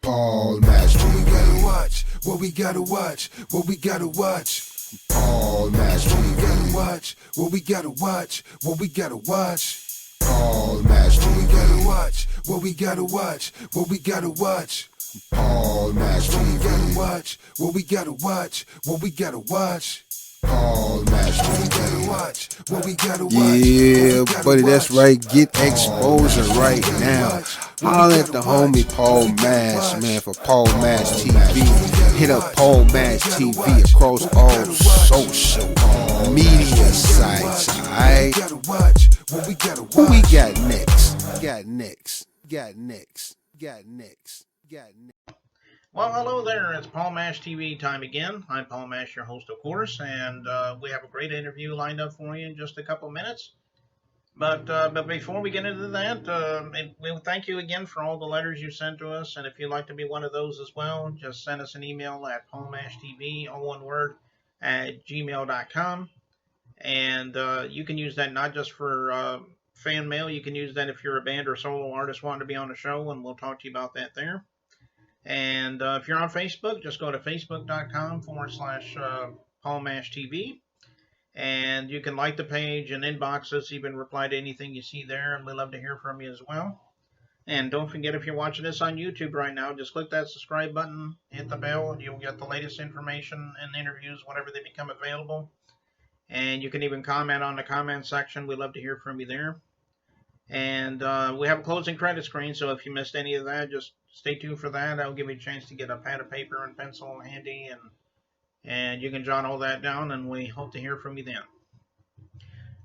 Paul Master. What we gotta watch, what we gotta watch, what we gotta watch. Paul Master. What we gotta watch, what we gotta watch, what we gotta watch. Paul Master. What we gotta watch, what we gotta watch, what we gotta watch. Paul Master. What we gotta watch, what we gotta watch, what we gotta watch. Paul Master. What we gotta watch, what we gotta watch. Yeah, buddy, that's right. Get exposure right now. Holler at the homie Paul Mash, man, for Paul Mash TV. Hit up Paul Mash TV across all social media sites, alright? Who we got next? Got next. Well, hello there. It's Paul Mash TV time again. I'm Paul Mash, your host, of course, and we have a great interview lined up for you in just a couple minutes. But before we get into that, we thank you again for all the letters you sent to us. And if you'd like to be one of those as well, just send us an email at paulmashtv, all one word, at gmail.com. And you can use that not just for fan mail. You can use that if you're a band or solo artist wanting to be on the show, and we'll talk to you about that there. And if you're on Facebook, just go to facebook.com/PaulMashTV. And you can like the page and inbox us, even reply to anything you see there. And we'd love to hear from you as well. And don't forget, if you're watching this on YouTube right now, just click that subscribe button, hit the bell, and you'll get the latest information and interviews whenever they become available. And you can even comment on the comment section. We'd love to hear from you there. And we have a closing credit screen, so if you missed any of that, just stay tuned for that. I'll give you a chance to get a pad of paper and pencil handy, and you can jot all that down, and we hope to hear from you then.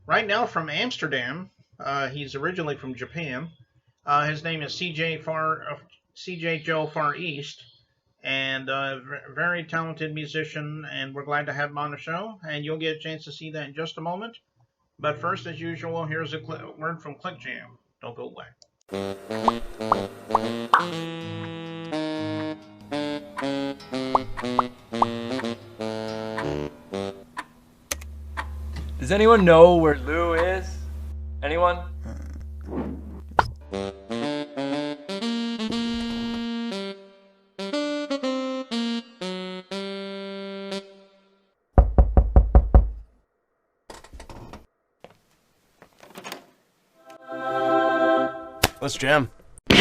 Right now from Amsterdam, he's originally from Japan. His name is CJ Joe Fareast, and a very talented musician, and we're glad to have him on the show, and you'll get a chance to see that in just a moment. But first, as usual, here's a word from Click Jam. Don't go away. Does anyone know where Lou is? Anyone? Let's jam. We're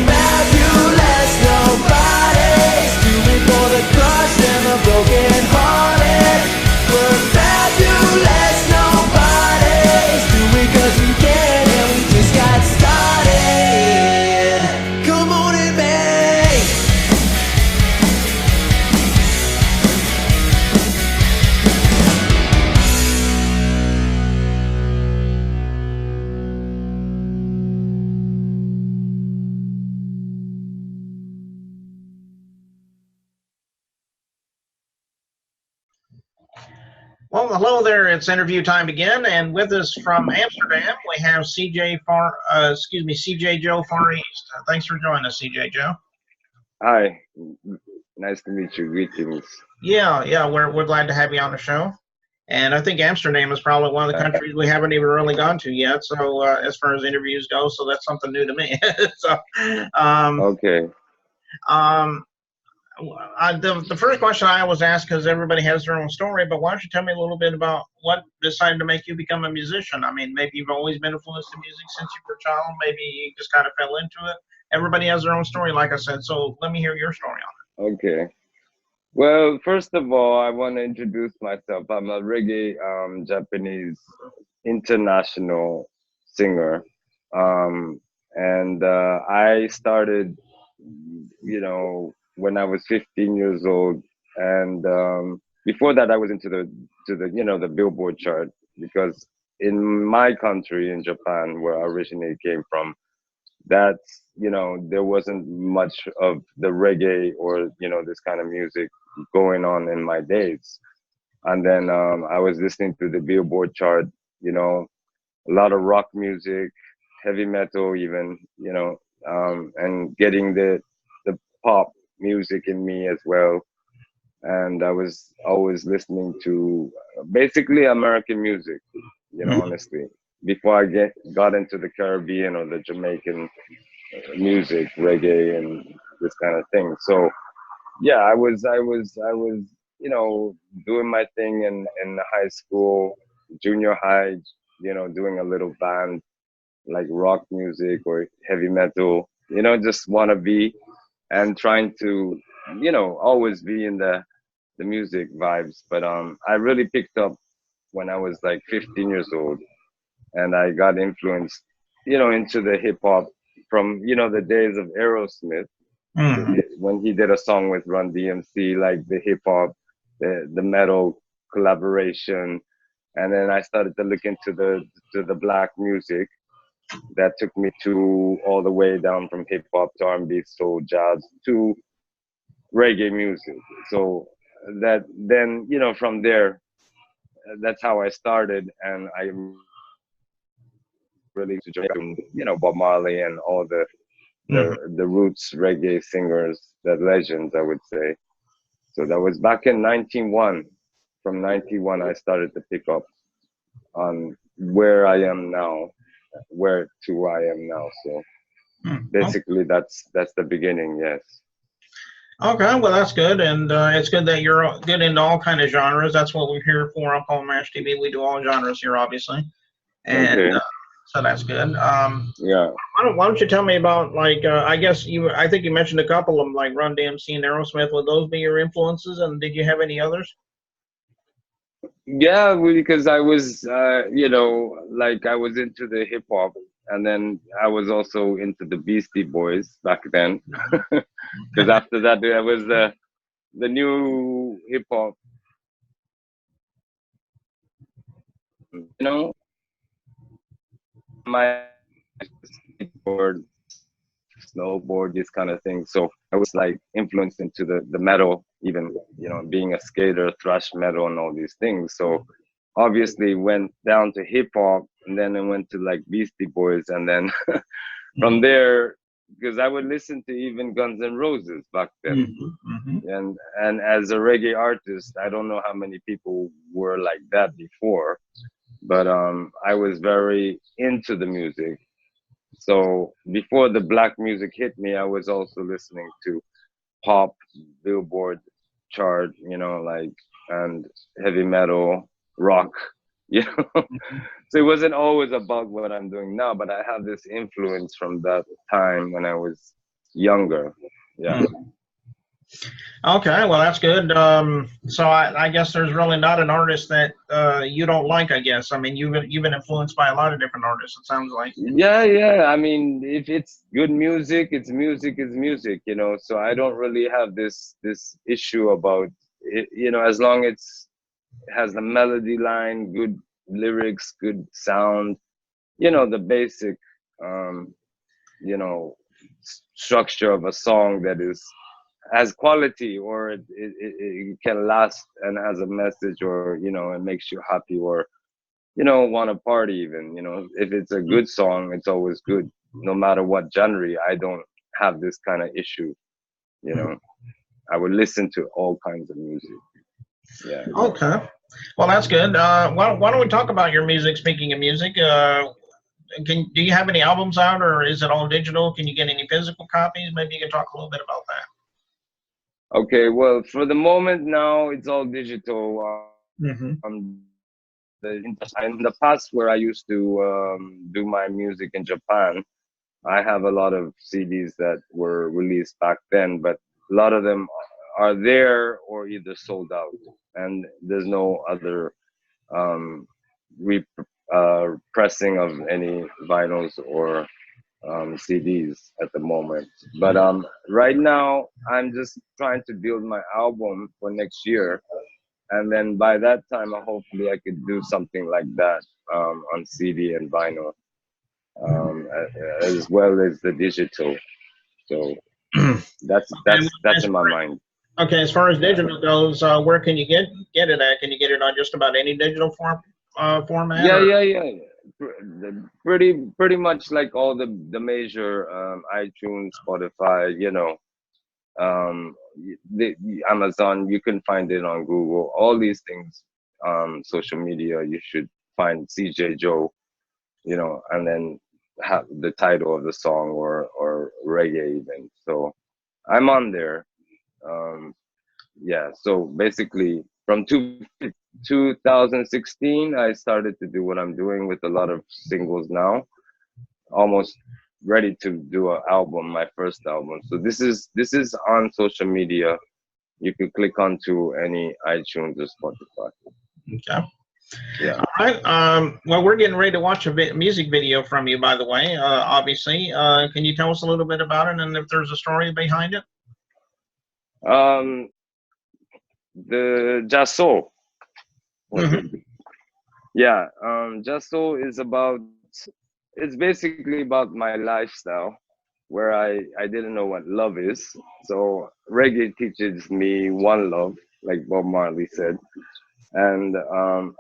fabulous, nobody's doing for the crushed and the broken hearted. We're fabulous, nobody's doing 'cause we can and we just got started. Come on and bang. Well, hello there. It's interview time again, and with us from Amsterdam, we have CJ Joe Fareast. Thanks for joining us, CJ Joe. Hi, nice to meet you. Greetings. Yeah, we're glad to have you on the show. And I think Amsterdam is probably one of the countries we haven't even really gone to yet. So as far as interviews go, so that's something new to me. So, Okay. The first question I always ask, because everybody has their own story, but why don't you tell me a little bit about what decided to make you become a musician? I mean, maybe you've always been influenced in music since you were a child. Maybe you just kind of fell into it. Everybody has their own story, like I said. So let me hear your story on Okay. Well, first of all, I want to introduce myself. I'm a reggae Japanese international singer. And I started, when I was 15 years old. And before that, I was into the the Billboard chart, because in my country, in Japan, where I originally came from, that's there wasn't much of the reggae or this kind of music going on in my days. And then I was listening to the Billboard chart, a lot of rock music, heavy metal even, and getting the pop music in me as well. And I was always listening to basically American music, honestly, before I got into the Caribbean or the Jamaican music, reggae, and this kind of thing. So yeah, I was doing my thing in high school, junior high, doing a little band like rock music or heavy metal, just wanna be and trying to, always be in the music vibes. But I really picked up when I was like 15 years old, and I got influenced, into the hip hop from, the days of Aerosmith Mm. when he did a song with Run DMC, like the hip hop, the metal collaboration, and then I started to look into the black music that took me to all the way down from hip hop to R&B, soul, jazz to reggae music. So that then from there, that's how I started, and I really to Jamaica, Bob Marley and all Mm. the roots reggae singers, the legends, I would say. So that was back in 91. From 91, I started to pick up on where I am now, where to I am now. So Mm. basically, that's the beginning. Yes. Okay, well that's good, and it's good that you're good into all kind of genres. That's what we're here for on Paul Mash TV. We do all genres here, obviously, and Okay. so that's good. Yeah. Why don't you tell me about like I guess I think you mentioned a couple of them like Run DMC and Aerosmith. Would those be your influences, and did you have any others? Yeah, because I was, like I was into the hip hop, and then I was also into the Beastie Boys back then. Because after that, there was the new hip hop, my skateboard, snowboard, this kind of thing. So I was like influenced into the metal, even being a skater, thrash metal, and all these things. So obviously went down to hip hop, and then I went to like Beastie Boys, and then from there, because I would listen to even Guns N' Roses back then. Mm-hmm. And as a reggae artist, I don't know how many people were like that before, but I was very into the music. So before the black music hit me, I was also listening to pop, Billboard chart, like, and heavy metal, rock, you know. So it wasn't always about what I'm doing now, but I have this influence from that time when I was younger. Yeah. Mm. Okay, well that's good. So I guess there's really not an artist that you don't like. I guess I mean you've been influenced by a lot of different artists. It sounds like. Yeah, yeah. I mean, if it's good music, it's music is music, So I don't really have this issue about it, as long it has a melody line, good lyrics, good sound, the basic um, you know, structure of a song that is has quality, or it can last and has a message, or it makes you happy, or want to party even. If it's a good song, it's always good, no matter what genre. I don't have this kind of issue. You know, I would listen to all kinds of music. Yeah. Okay, well that's good. Why don't we talk about your music? Speaking of music, do you have any albums out, or is it all digital? Can you get any physical copies? Maybe you can talk a little bit about Okay. Well, for the moment now, it's all digital. that. Mm-hmm. In the past, where I used to do my music in Japan, I have a lot of CDs that were released back then, but a lot of them are there or either sold out, and there's no other um, pressing of any vinyls or CDs at the moment. But right now, I'm just trying to build my album for next year, and then by that time, hopefully, I could do something like that on CD and vinyl, as well as the digital. So that's Okay, that's that's in my mind. okay, as far as Yeah, digital goes, where can you get it at? Can you get it on just about any digital format, yeah, or? yeah, yeah. Pretty much like all the major iTunes, Spotify, the Amazon. You can find it on Google. All these things, social media. You should find CJ Joe, and then the title of the song or reggae even. So I'm on there. Um, yeah. So basically, from 2016, I started to do what I'm doing with a lot of singles now. Almost ready to do an album, my first album. So this is on social media. You could click onto any iTunes or Spotify. Okay. Yeah. All right. Well, we're getting ready to watch a music video from you, by the way. Obviously, can you tell us a little bit about it and if there's a story behind it? Um, the Jasso was it? Mm-hmm. Yeah. Jasso is about. It's basically about my lifestyle, where I didn't know what love is. So reggae teaches me one love, like Bob Marley said, and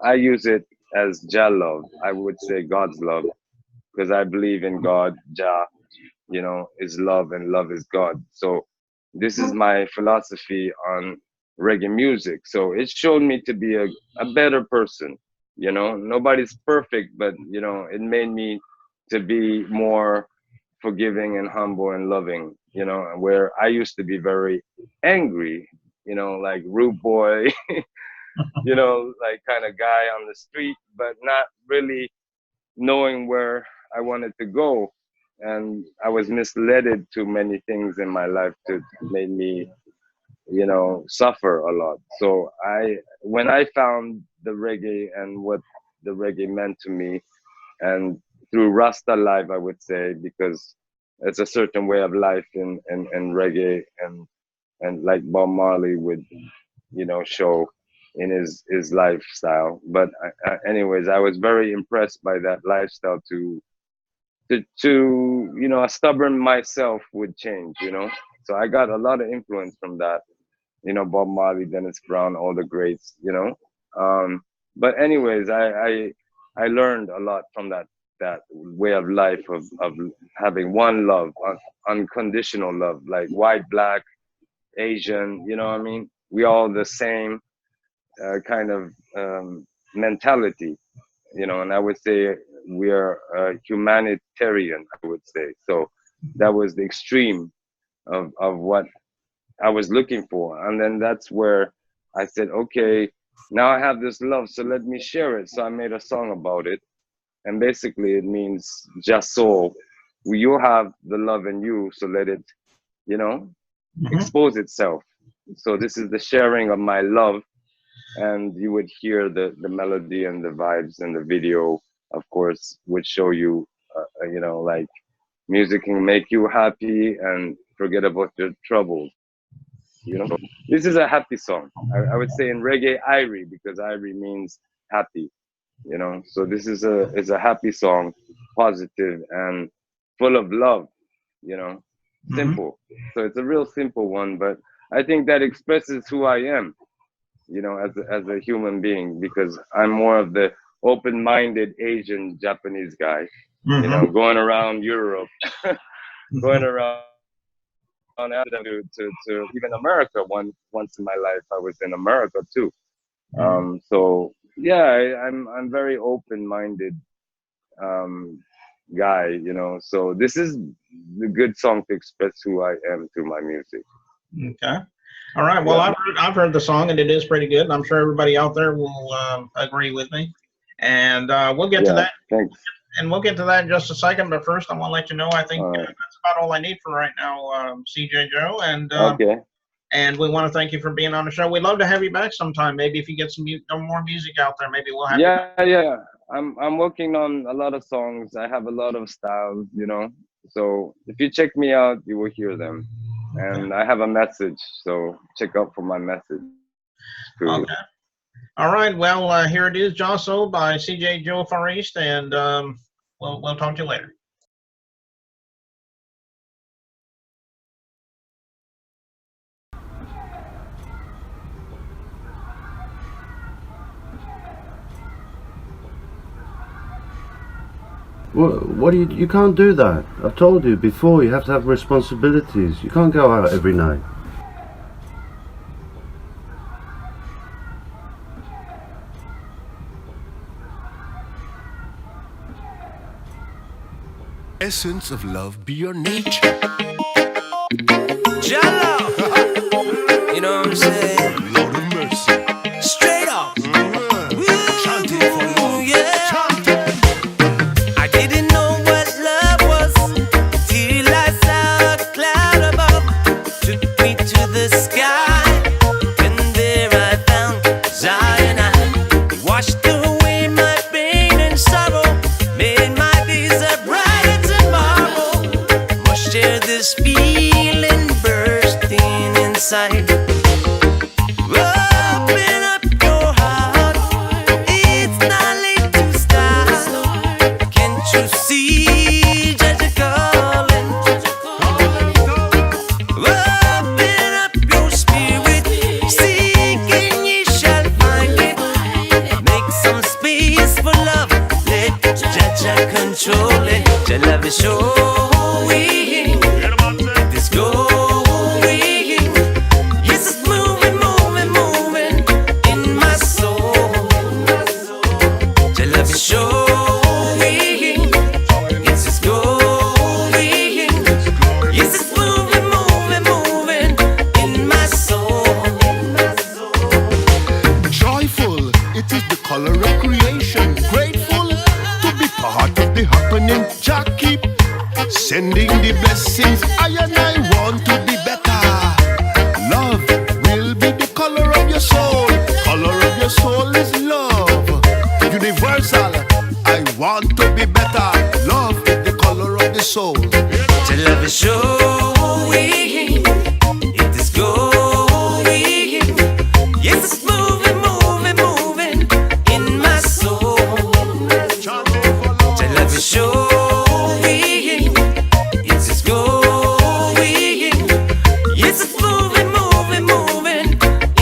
I use it as Jah love. I would say God's love because I believe in God. Jah, is love and love is God. So this is my philosophy on reggae music. So it showed me to be a better person. Nobody's perfect, but it made me to be more forgiving and humble and loving, where I used to be very angry, like rude boy, like kind of guy on the street, but not really knowing where I wanted to go. And I was misled to many things in my life to made me, suffer a lot. So when I found the reggae and what the reggae meant to me, and through Rasta life, I would say, because it's a certain way of life in reggae, and like Bob Marley would, show in his lifestyle. But anyways, I was very impressed by that lifestyle to a stubborn myself would change. So I got a lot of influence from that. Bob Marley, Dennis Brown, all the greats. But anyways, I learned a lot from that way of life of having one love, unconditional love, like white, black, Asian. You know what I mean? We all the same kind of mentality. And I would say we are humanitarian. I would say so. That was the extreme of what I was looking for. And then that's where I said, okay, now I have this love, so let me share it. So I made a song about it. And basically it means just so you have the love in you, so let it, you know, Mm-hmm. expose itself. So this is the sharing of my love. And you would hear the melody and the vibes, and the video, of course, would show you, like music can make you happy and forget about your troubles. This is a happy song. I would say in reggae, Irie, because Irie means happy. So this is a happy song, positive and full of love. You know, Mm-hmm. simple. So it's a real simple one, but I think that expresses who I am. As a human being, because I'm more of the open-minded Asian Japanese guy. Mm-hmm. Going around Europe, going around Amsterdam to even America. Once in my life, I was in America too. So yeah, I'm very open-minded guy. So this is a good song to express who I am through my music. Okay. All right. Well, Yeah, I've heard the song and it is pretty good. I'm sure everybody out there will agree with me. And we'll get to yeah. that. Thanks. And we'll get to that in just a second. But first, I want to let you know I think All right. that's about all I need for right now, CJ Joe. Okay. And we want to thank you for being on the show. We'd love to have you back sometime. Maybe if you get some more music out there, maybe we'll have you back. Yeah. I'm working on a lot of songs. I have a lot of styles. So if you check me out, you will hear them. Okay. And I have a message, so check out for my message too. Okay. All right. Well, here it is, Josso by CJ Joe Fareast, and we'll talk to you later. What do you can't do that. I've told you before, you have to have responsibilities. You can't go out every night. essence of love be your nature. Jello. You know what I'm saying? Lord of mercy. Straight up. Chant it for love. Yeah. Chant it. I didn't know what love was till I saw a cloud above. Took me to the sky, and there I found Zion. I washed away my pain and sorrow, made my days a brighter tomorrow. Must share this feeling bursting inside. Open up your heart, it's not late to start. Can't you see Judge calling? Open up your spirit, seeking ye shall find it. Make some space for love, let Judge control it. Your love is showing, it is going. Yes, it's moving, moving, moving in my soul. Your love is showing, it's just going. Yes, it's moving, moving, moving in my soul. Joyful, it is the color of creation. Grateful to be part of the happening. Jah keep sending the blessings. I and I want to be better. Love will be the color of your soul. Color of your soul is love. Universal, I want to be better. Love is the color of the soul. Your love is showing, it is going. Yes, it's moving, moving, moving in my soul. Chant it for love. Your love is showing, it is going. Yes, it's moving, moving, moving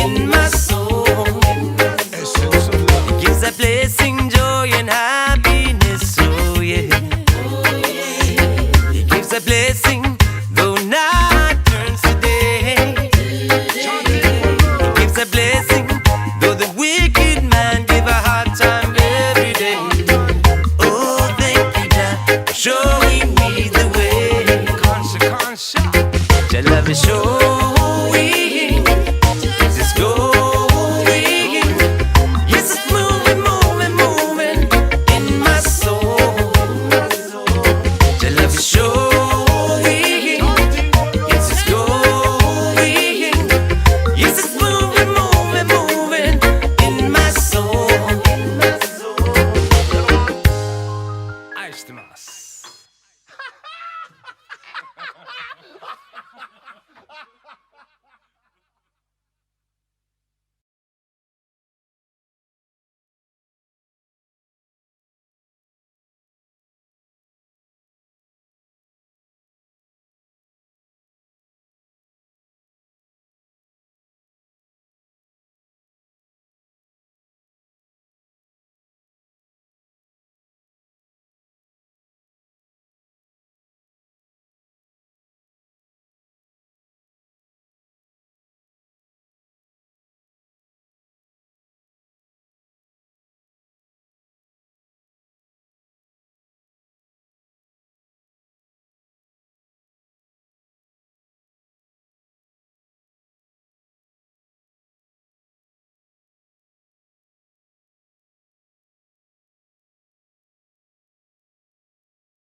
in my soul. Essence of love. It gives a blessing, joy, and happiness. Oh yeah. It gives a blessing, though night turns to day. It gives a blessing, though the wicked man give a hard time every day. Oh, thank you, Jah, for showing me the way. Your love is showing.